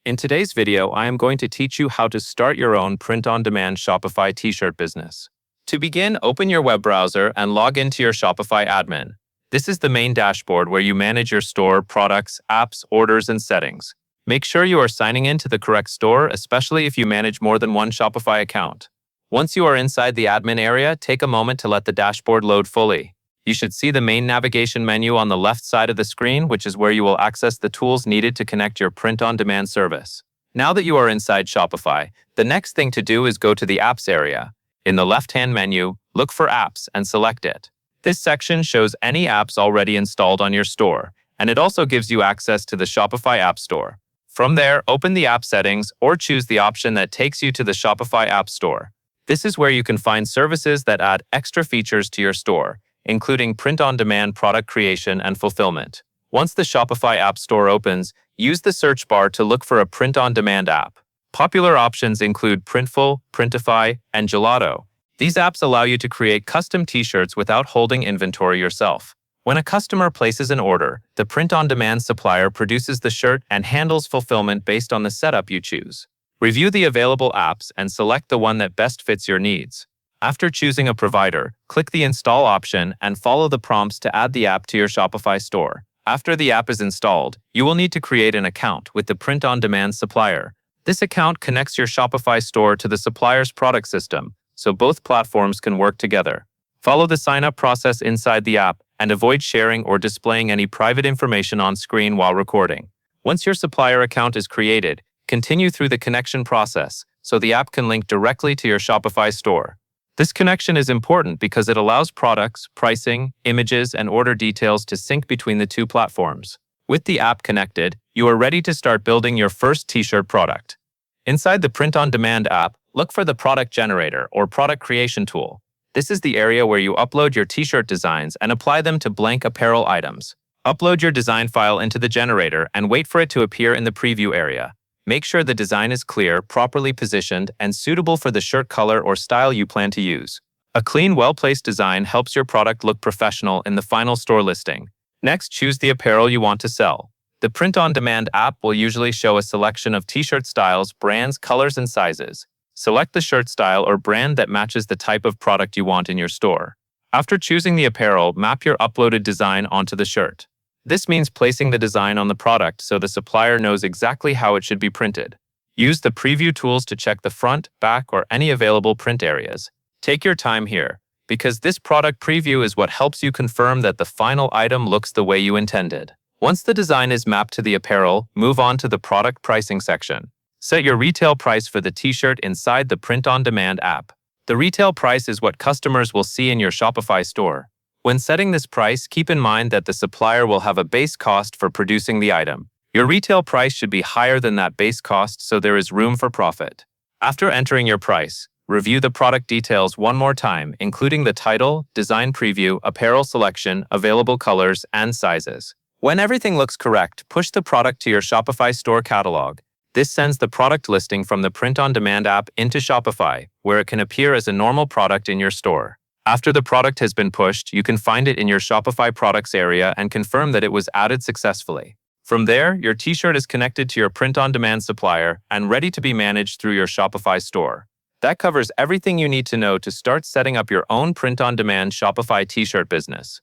In today's video, I am going to teach you how to start your own print-on-demand Shopify t-shirt business. To begin, open your web browser and log into your Shopify admin. This is the main dashboard where you manage your store, products, apps, orders, and settings. Make sure you are signing in to the correct store, especially if you manage more than one Shopify account. Once you are inside the admin area, take a moment to let the dashboard load fully. You should see the main navigation menu on the left side of the screen, which is where you will access the tools needed to connect your print-on-demand service. Now that you are inside Shopify, the next thing to do is go to the Apps area. In the left-hand menu, look for Apps and select it. This section shows any apps already installed on your store, and it also gives you access to the Shopify App Store. From there, open the app settings or choose the option that takes you to the Shopify App Store. This is where you can find services that add extra features to your store, including print-on-demand product creation and fulfillment. Once the Shopify App Store opens, use the search bar to look for a print-on-demand app. Popular options include Printful, Printify, and Gelato. These apps allow you to create custom t-shirts without holding inventory yourself. When a customer places an order, the print-on-demand supplier produces the shirt and handles fulfillment based on the setup you choose. Review the available apps and select the one that best fits your needs. After choosing a provider, click the Install option and follow the prompts to add the app to your Shopify store. After the app is installed, you will need to create an account with the print-on-demand supplier. This account connects your Shopify store to the supplier's product system, so both platforms can work together. Follow the sign-up process inside the app and avoid sharing or displaying any private information on screen while recording. Once your supplier account is created, continue through the connection process so the app can link directly to your Shopify store. This connection is important because it allows products, pricing, images, and order details to sync between the two platforms. With the app connected, you are ready to start building your first t-shirt product. Inside the print-on-demand app, look for the product generator or product creation tool. This is the area where you upload your t-shirt designs and apply them to blank apparel items. Upload your design file into the generator and wait for it to appear in the preview area. Make sure the design is clear, properly positioned, and suitable for the shirt color or style you plan to use. A clean, well-placed design helps your product look professional in the final store listing. Next, choose the apparel you want to sell. The print-on-demand app will usually show a selection of t-shirt styles, brands, colors, and sizes. Select the shirt style or brand that matches the type of product you want in your store. After choosing the apparel, map your uploaded design onto the shirt. This means placing the design on the product so the supplier knows exactly how it should be printed. Use the preview tools to check the front, back, or any available print areas. Take your time here, because this product preview is what helps you confirm that the final item looks the way you intended. Once the design is mapped to the apparel, move on to the product pricing section. Set your retail price for the t-shirt inside the print-on-demand app. The retail price is what customers will see in your Shopify store. When setting this price, keep in mind that the supplier will have a base cost for producing the item. Your retail price should be higher than that base cost so there is room for profit. After entering your price, review the product details one more time, including the title, design preview, apparel selection, available colors, and sizes. When everything looks correct, push the product to your Shopify store catalog. This sends the product listing from the print-on-demand app into Shopify, where it can appear as a normal product in your store. After the product has been pushed, you can find it in your Shopify products area and confirm that it was added successfully. From there, your t-shirt is connected to your print-on-demand supplier and ready to be managed through your Shopify store. That covers everything you need to know to start setting up your own print-on-demand Shopify t-shirt business.